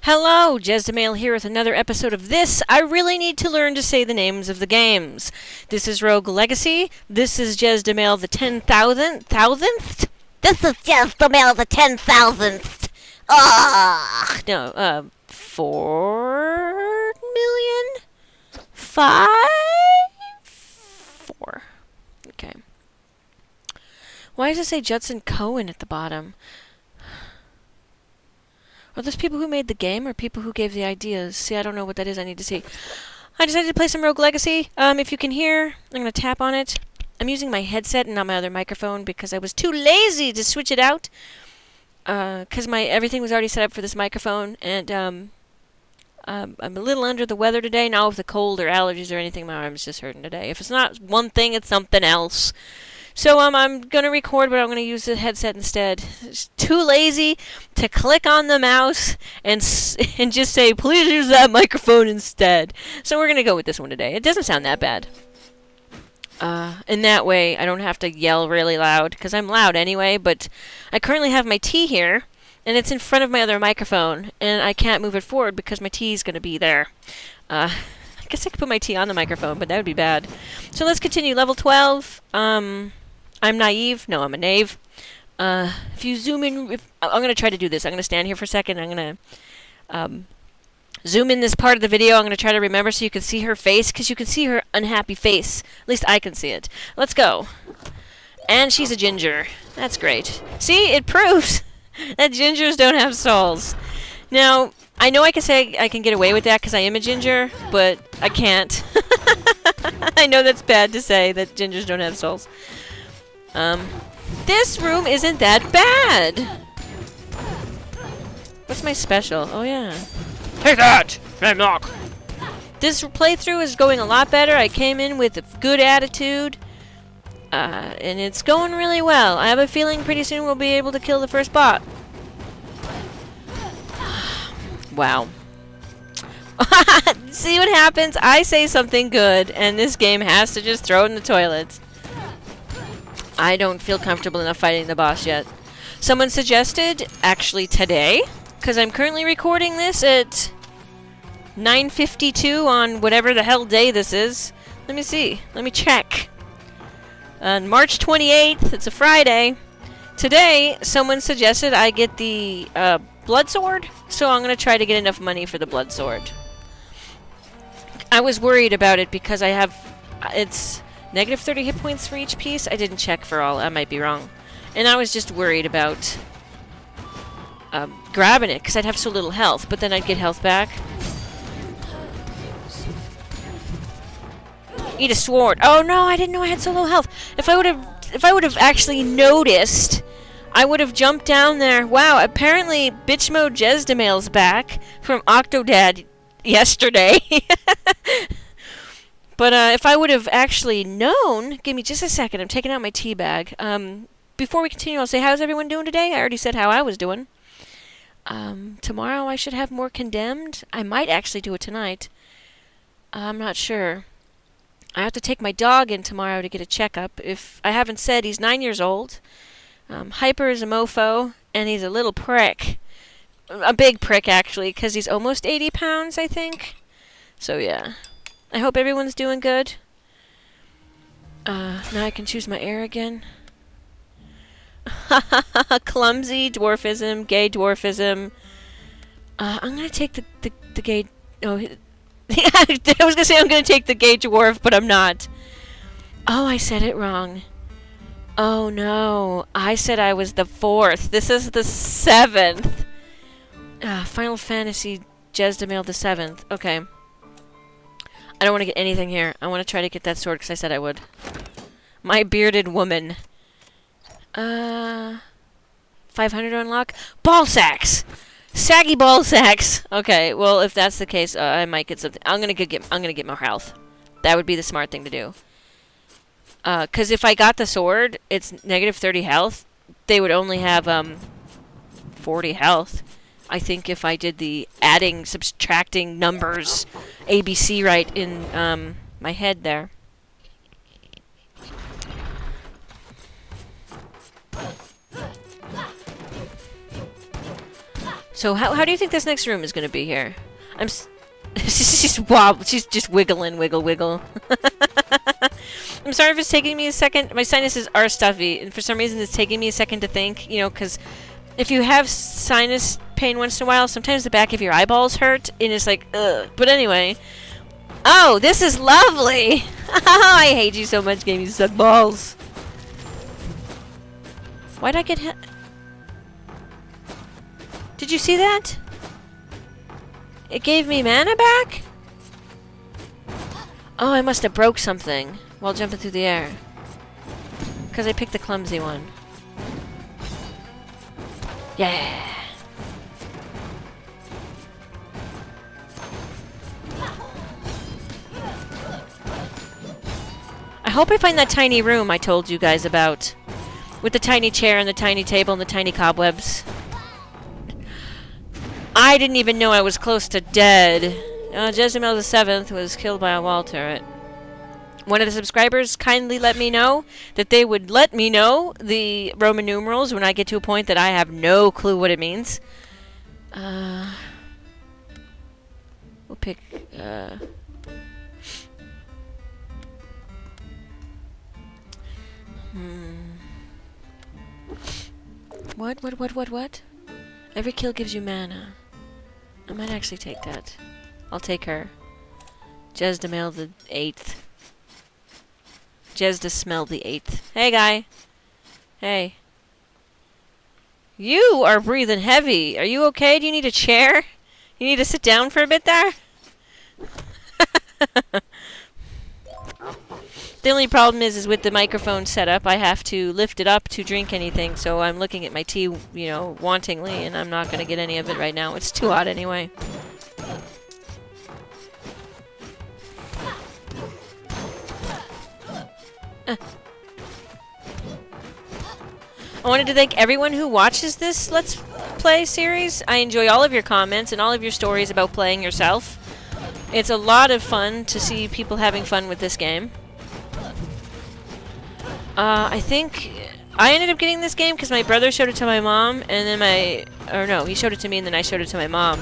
Hello, Jezdamayel here with another episode of this. I really need to learn to say the names of the games. This is Rogue Legacy. This is Jezdamayel the 10,000th? This is Jezdamayel the 10,000th. No, 4 million? 5? 4. Okay. Why does it say Judson Cohen at the bottom? Are those people who made the game or people who gave the ideas? See, I don't know what that is. I need to see. I decided to play some Rogue Legacy. If you can hear, I'm going to tap on it. I'm using my headset and not my other microphone because I was too lazy to switch it out. Because everything was already set up for this microphone. And I'm a little under the weather today. Not with the cold or allergies or anything. My arm's just hurting today. If it's not one thing, it's something else. So I'm going to record, but I'm going to use the headset instead. It's too lazy to click on the mouse and just say, please use that microphone instead. So we're going to go with this one today. It doesn't sound that bad. In that way, I don't have to yell really loud, because I'm loud anyway, but I currently have my tea here, and it's in front of my other microphone, and I can't move it forward because my tea is going to be there. I guess I could put my tea on the microphone, but that would be bad. So let's continue. Level 12. I'm naive. No, I'm a knave. If you zoom in... I'm going to try to do this. I'm going to stand here for a second. I'm going to zoom in this part of the video. I'm going to try to remember so you can see her face, because you can see her unhappy face. At least I can see it. Let's go. And she's a ginger. That's great. See? It proves that gingers don't have souls. Now, I know I can say I can get away with that because I am a ginger, but I can't. I know that's bad to say that gingers don't have souls. This room isn't that bad. What's my special? Oh, yeah. Take that! Shamrock! This playthrough is going a lot better. I came in with a good attitude. And it's going really well. I have a feeling pretty soon we'll be able to kill the first bot. Wow. See what happens? I say something good, and this game has to just throw it in the toilets. I don't feel comfortable enough fighting the boss yet. Someone suggested, actually today, because I'm currently recording this at 9:52 on whatever the hell day this is. Let me see. Let me check. On March 28th, it's a Friday. Today, someone suggested I get the blood sword, so I'm going to try to get enough money for the blood sword. I was worried about it because I have... It's... negative 30 hit points for each piece? I didn't check for all. I might be wrong. And I was just worried about grabbing it, because I'd have so little health. But then I'd get health back. Eat a sword. Oh no, I didn't know I had so low health. If I would have actually noticed, I would have jumped down there. Wow, apparently Bitch Mode Jezdamayel's back from Octodad yesterday. But if I would have actually known... Give me just a second. I'm taking out my tea bag. Before we continue, I'll say, how's everyone doing today? I already said how I was doing. Tomorrow I should have more Condemned. I might actually do it tonight. I'm not sure. I have to take my dog in tomorrow to get a checkup. If I haven't said, he's 9 years old. Hyper is a mofo, and he's a little prick. A big prick, actually, because he's almost 80 pounds, I think. So, yeah. I hope everyone's doing good. Now I can choose my heir again. Clumsy dwarfism, gay dwarfism. I'm gonna take the gay... Oh, I was gonna say I'm gonna take the gay dwarf, but I'm not. Oh, I said it wrong. Oh no, I said I was the 4th. This is the 7th. Final Fantasy Jezdamayel the 7th. Okay. I don't want to get anything here. I want to try to get that sword because I said I would. My bearded woman. 500 unlock. Ball sacks! Saggy ball sacks! Okay, well, if that's the case, I might get something. I'm gonna get more health. That would be the smart thing to do. Because if I got the sword, it's negative 30 health. They would only have, 40 health. I think if I did the adding, subtracting numbers ABC right in my head there. So how do you think this next room is going to be here? She's wobble. She's just wiggling, wiggle, wiggle. I'm sorry if it's taking me a second. My sinuses are stuffy, and for some reason it's taking me a second to think. You know, because if you have sinus pain once in a while, sometimes the back of your eyeballs hurt, and it's like, ugh. But anyway. Oh, this is lovely! I hate you so much, game. You suck balls. Why'd I get hit? Did you see that? It gave me mana back? Oh, I must have broke something while jumping through the air. Because I picked the clumsy one. Yeah! I hope I find that tiny room I told you guys about. With the tiny chair and the tiny table and the tiny cobwebs. I didn't even know I was close to dead. Jezdamayel the 7th was killed by a wall turret. One of the subscribers kindly let me know that they would let me know the Roman numerals when I get to a point that I have no clue what it means. We'll pick, What? Every kill gives you mana. I might actually take that. I'll take her. Jezdamayel the 8th. Jezda-Smell the 8th. Hey, guy. Hey. You are breathing heavy. Are you okay? Do you need a chair? You need to sit down for a bit there? The only problem is with the microphone setup, I have to lift it up to drink anything, so I'm looking at my tea, you know, wantingly, and I'm not going to get any of it right now. It's too hot anyway. I wanted to thank everyone who watches this Let's Play series. I enjoy all of your comments and all of your stories about playing yourself. It's a lot of fun to see people having fun with this game. I think I ended up getting this game because my brother showed it to my mom, and then he showed it to me and then I showed it to my mom.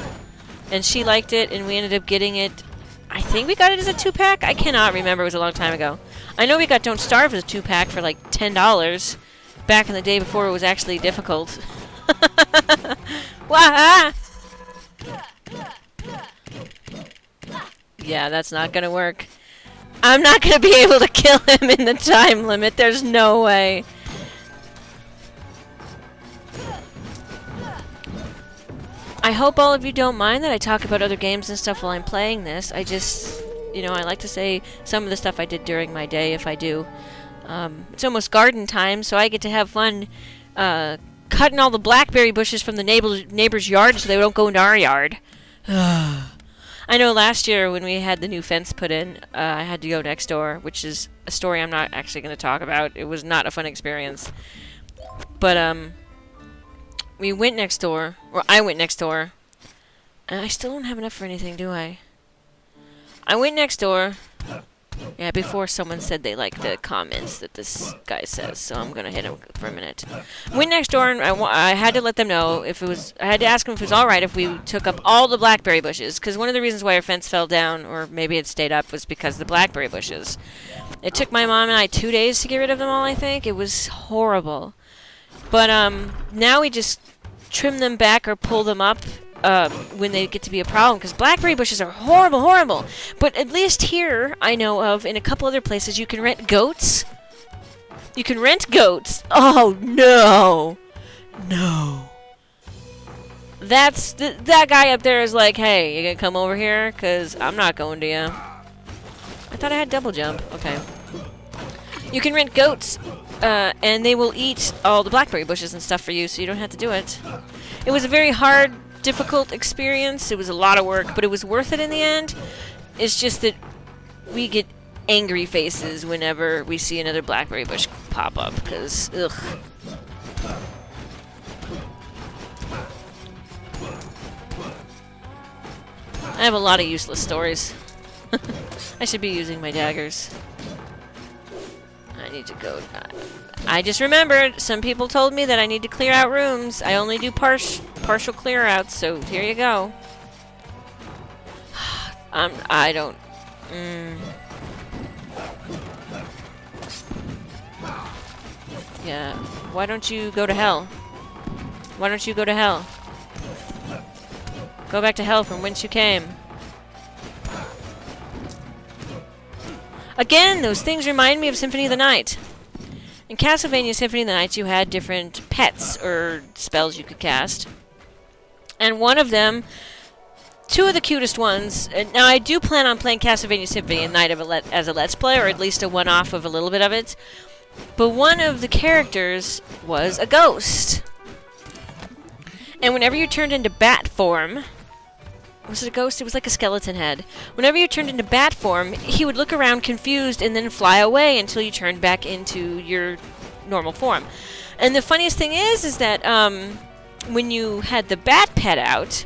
And she liked it, and we ended up getting it. I think we got it as a 2-pack? I cannot remember, it was a long time ago. I know we got Don't Starve as a 2-pack for like $10 back in the day before it was actually difficult. Wah! Yeah, that's not gonna work. I'm not gonna be able to kill him in the time limit. There's no way. I hope all of you don't mind that I talk about other games and stuff while I'm playing this. I just, you know, I like to say some of the stuff I did during my day if I do. It's almost garden time, so I get to have fun cutting all the blackberry bushes from the neighbor's yard so they don't go into our yard. I know last year when we had the new fence put in, I had to go next door, which is a story I'm not actually going to talk about. It was not a fun experience. But, we went next door, or I went next door, and I still don't have enough for anything, do I? I went next door, yeah, before someone said they liked the comments that this guy says, so I'm going to hit him for a minute. Went next door, and I had to let them know if it was, I had to ask them if it was alright if we took up all the blackberry bushes, because one of the reasons why our fence fell down, or maybe it stayed up, was because of the blackberry bushes. It took my mom and I 2 days to get rid of them all, I think. It was horrible. But, now we just trim them back or pull them up when they get to be a problem, because blackberry bushes are horrible, horrible. But at least here, I know of, in a couple other places, you can rent goats. You can rent goats. Oh, no. No. That guy up there is like, hey, you gonna come over here? Because I'm not going to you. I thought I had double jump. Okay. You can rent goats, and they will eat all the blackberry bushes and stuff for you, so you don't have to do it. It was a very hard, difficult experience. It was a lot of work, but it was worth it in the end. It's just that we get angry faces whenever we see another blackberry bush pop up, because, ugh. I have a lot of useless stories. I should be using my daggers. I need to go. I just remembered, some people told me that I need to clear out rooms. I only do partial partial clear out, so here you go. I don't... Yeah, why don't you go to hell? Why don't you go to hell? Go back to hell from whence you came. Again, those things remind me of Symphony of the Night. In Castlevania Symphony of the Night, you had different pets or spells you could cast. And one of them, two of the cutest ones, now I do plan on playing Castlevania Symphony of the Night as a Let's Play, or at least a one-off of a little bit of it. But one of the characters was a ghost. And whenever you turned into bat form... Was it a ghost? It was like a skeleton head. Whenever you turned into bat form, he would look around confused and then fly away until you turned back into your normal form. And the funniest thing is that when you had the bat pet out,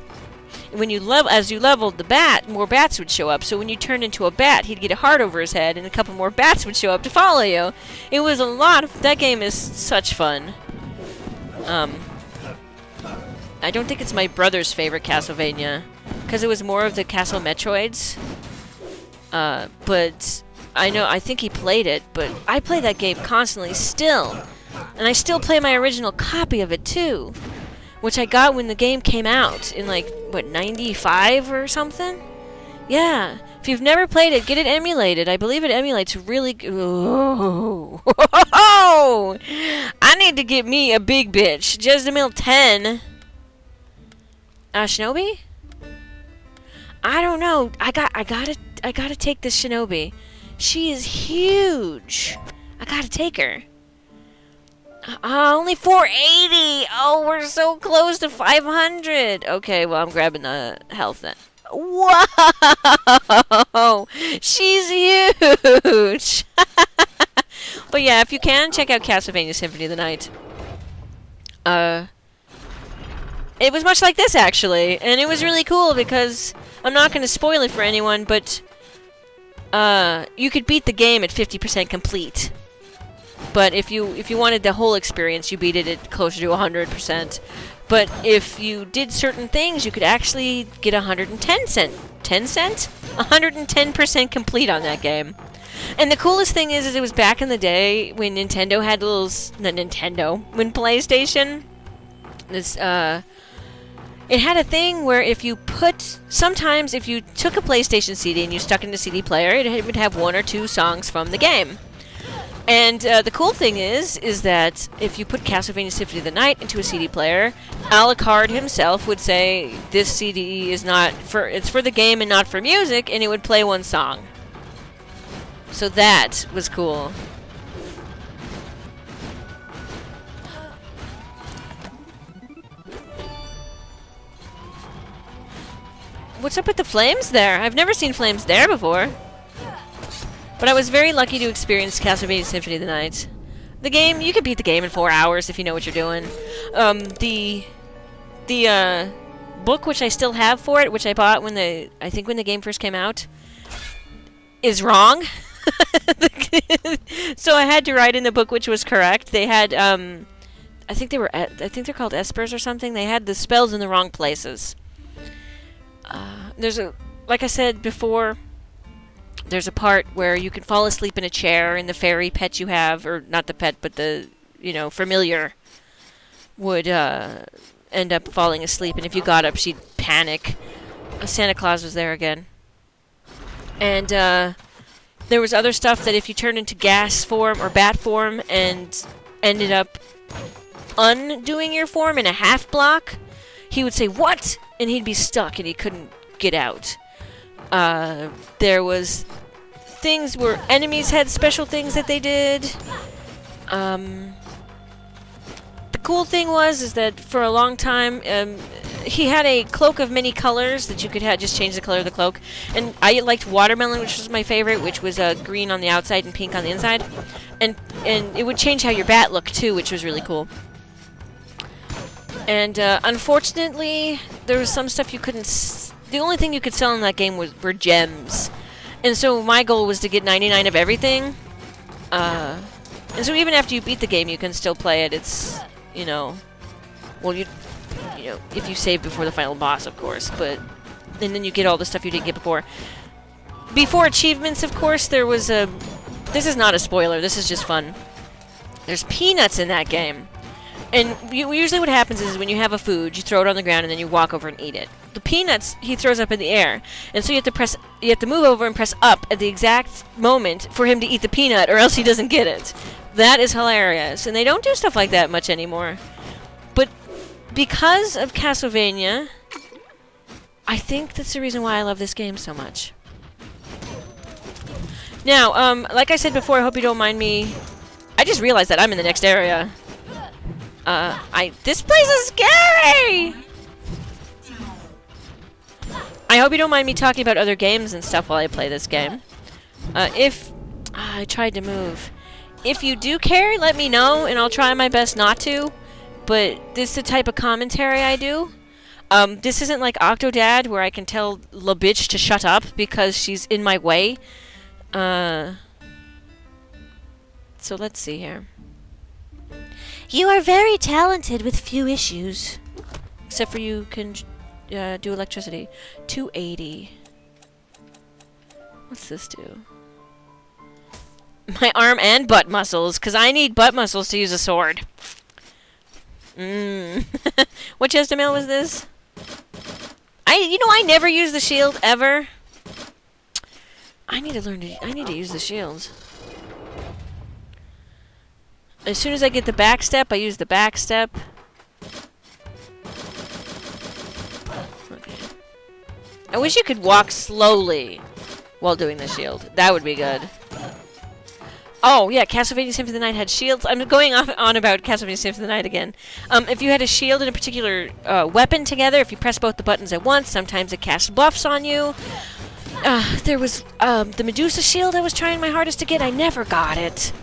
when you as you leveled the bat, more bats would show up. So when you turned into a bat, he'd get a heart over his head, and a couple more bats would show up to follow you. It was a lot of... That game is such fun. I don't think it's my brother's favorite Castlevania, because it was more of the Castle Metroids. But I think he played it, but I play that game constantly still. And I still play my original copy of it too, which I got when the game came out in like, what, 95 or something? Yeah. If you've never played it, get it emulated. I believe it emulates really good. Oh. I need to get me a big bitch. Jezdamayel 10. Shinobi? I don't know. I gotta take this Shinobi. She is huge. I gotta take her. Only 480. Oh, we're so close to 500. Okay, well, I'm grabbing the health then. Whoa! She's huge. But yeah, if you can, check out Castlevania Symphony of the Night. It was much like this, actually, and it was really cool because I'm not going to spoil it for anyone, but you could beat the game at 50% complete. But if you wanted the whole experience, you beat it at closer to 100%. But if you did certain things, you could actually get 110% complete on that game. And the coolest thing is it was back in the day when Nintendo had when PlayStation, this it had a thing where sometimes if you took a PlayStation CD and you stuck it in a CD player, it would have one or two songs from the game. And the cool thing is that if you put Castlevania Symphony of the Night into a CD player, Alucard himself would say, this CD is it's for the game and not for music, and it would play one song. So that was cool. What's up with the flames there? I've never seen flames there before. But I was very lucky to experience Castlevania Symphony of the Night. The game, you could beat the game in 4 hours if you know what you're doing. The book which I still have for it, which I bought when the game first came out, is wrong. So I had to write in the book which was correct. They had I think they're called espers or something. They had the spells in the wrong places. Like I said before, there's a part where you can fall asleep in a chair and the fairy pet you have, or not the pet, but the, familiar, would end up falling asleep, and if you got up, she'd panic. Santa Claus was there again. And there was other stuff that if you turned into gas form or bat form and ended up undoing your form in a half block, he would say, "What?" And he'd be stuck and he couldn't get out. There was things where enemies had special things that they did. The cool thing is that for a long time, he had a cloak of many colors that you could just change the color of the cloak. And I liked watermelon, which was my favorite, which was green on the outside and pink on the inside. And it would change how your bat looked too, which was really cool. And unfortunately, there was some stuff you couldn't... The only thing you could sell in that game were gems. And so my goal was to get 99 of everything. And so even after you beat the game, you can still play it. It's, well, you know, if you save before the final boss, of course. But and then you get all the stuff you didn't get before. Before achievements, of course, there was a... This is not a spoiler. This is just fun. There's peanuts in that game. And usually what happens is when you have a food, you throw it on the ground and then you walk over and eat it. The peanuts he throws up in the air, and so you have to move over and press up at the exact moment for him to eat the peanut, or else he doesn't get it. That is hilarious, and they don't do stuff like that much anymore. But because of Castlevania, I think that's the reason why I love this game so much. Now, like I said before, I hope you don't mind me. I just realized that I'm in the next area. This place is scary! I hope you don't mind me talking about other games and stuff while I play this game. I tried to move. If you do care, let me know, and I'll try my best not to. But this is the type of commentary I do. This isn't like Octodad, where I can tell la bitch to shut up because she's in my way. So let's see here. You are very talented with few issues. Except for you can do electricity. 280. What's this do? My arm and butt muscles, because I need butt muscles to use a sword. What Jezdamayel was this? I never use the shield, ever. I need to use the shield. As soon as I get the back step, I use the back step. Okay. I wish you could walk slowly while doing the shield. That would be good. Oh, yeah, Castlevania Symphony of the Night had shields. I'm going on about Castlevania Symphony of the Night again. If you had a shield and a particular weapon together, if you press both the buttons at once, sometimes it casts buffs on you. There was the Medusa shield I was trying my hardest to get. I never got it.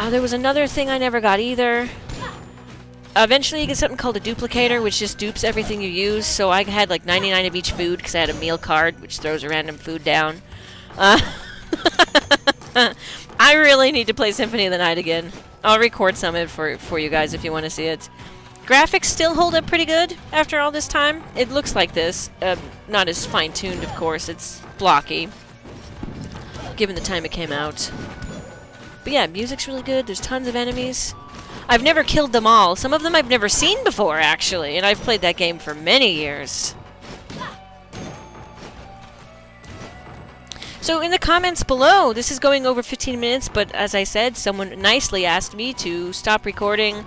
There was another thing I never got either. Eventually you get something called a duplicator, which just dupes everything you use. So I had like 99 of each food because I had a meal card, which throws a random food down. I really need to play Symphony of the Night again. I'll record some of it for you guys if you want to see it. Graphics still hold up pretty good after all this time. It looks like this. Not as fine-tuned, of course. It's blocky, given the time it came out. But yeah, music's really good. There's tons of enemies. I've never killed them all. Some of them I've never seen before, actually. And I've played that game for many years. So in the comments below, this is going over 15 minutes, but as I said, someone nicely asked me to stop recording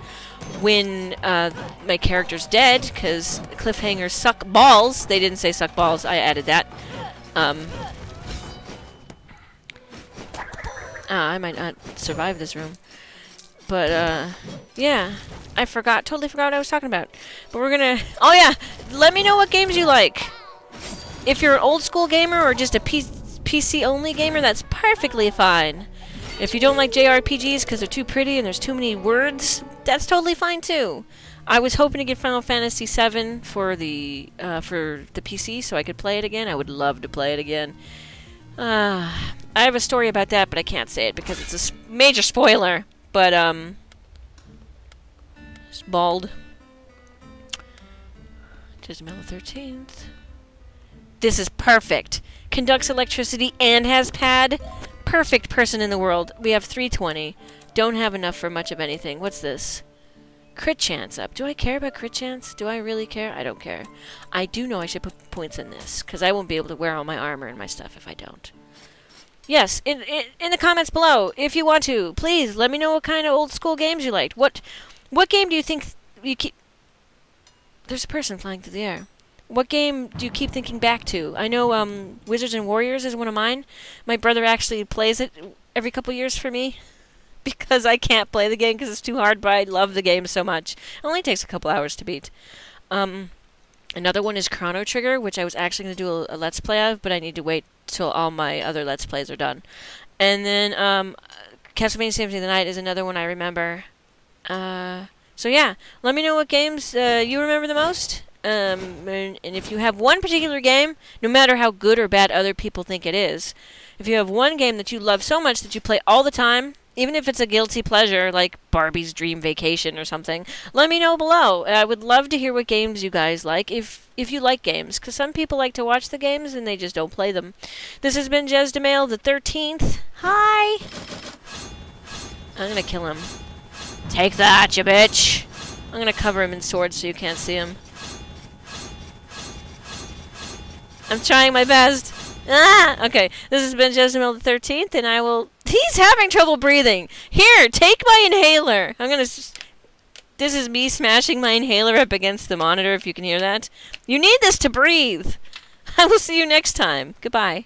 when my character's dead, because cliffhangers suck balls. They didn't say suck balls. I added that. I might not survive this room. But, yeah. Totally forgot what I was talking about. But we're gonna... Oh, yeah! Let me know what games you like. If you're an old-school gamer or just a PC-only gamer, that's perfectly fine. If you don't like JRPGs because they're too pretty and there's too many words, that's totally fine, too. I was hoping to get Final Fantasy VII for the PC so I could play it again. I would love to play it again. I have a story about that, but I can't say it because it's a major spoiler. But, it's bald. Jezdamayel the 13th. This is perfect. Conducts electricity and has pad. Perfect person in the world. We have 320. Don't have enough for much of anything. What's this? Crit chance up. Do I care about crit chance? Do I really care? I don't care. I do know I should put points in this, because I won't be able to wear all my armor and my stuff if I don't. Yes, in the comments below, if you want to, please let me know what kind of old school games you liked. What game do you think you keep... There's a person flying through the air. What game do you keep thinking back to? I know Wizards and Warriors is one of mine. My brother actually plays it every couple years for me. Because I can't play the game because it's too hard, but I love the game so much. It only takes a couple hours to beat. Another one is Chrono Trigger, which I was actually going to do a Let's Play of, but I need to wait till all my other Let's Plays are done. And then Castlevania Symphony of the Night is another one I remember. So yeah, let me know what games you remember the most. And if you have one particular game, no matter how good or bad other people think it is, if you have one game that you love so much that you play all the time, Even if it's a guilty pleasure, like Barbie's Dream Vacation or something, let me know below. I would love to hear what games you guys like, if you like games, because some people like to watch the games and they just don't play them. This has been Jezdamayel the 13th. Hi! I'm gonna kill him. Take that, you bitch! I'm gonna cover him in swords so you can't see him. I'm trying my best. Ah! Okay, this has been Jezdamayel the 13th, and I will... He's having trouble breathing! Here, take my inhaler! I'm gonna... This is me smashing my inhaler up against the monitor, if you can hear that. You need this to breathe! I will see you next time. Goodbye.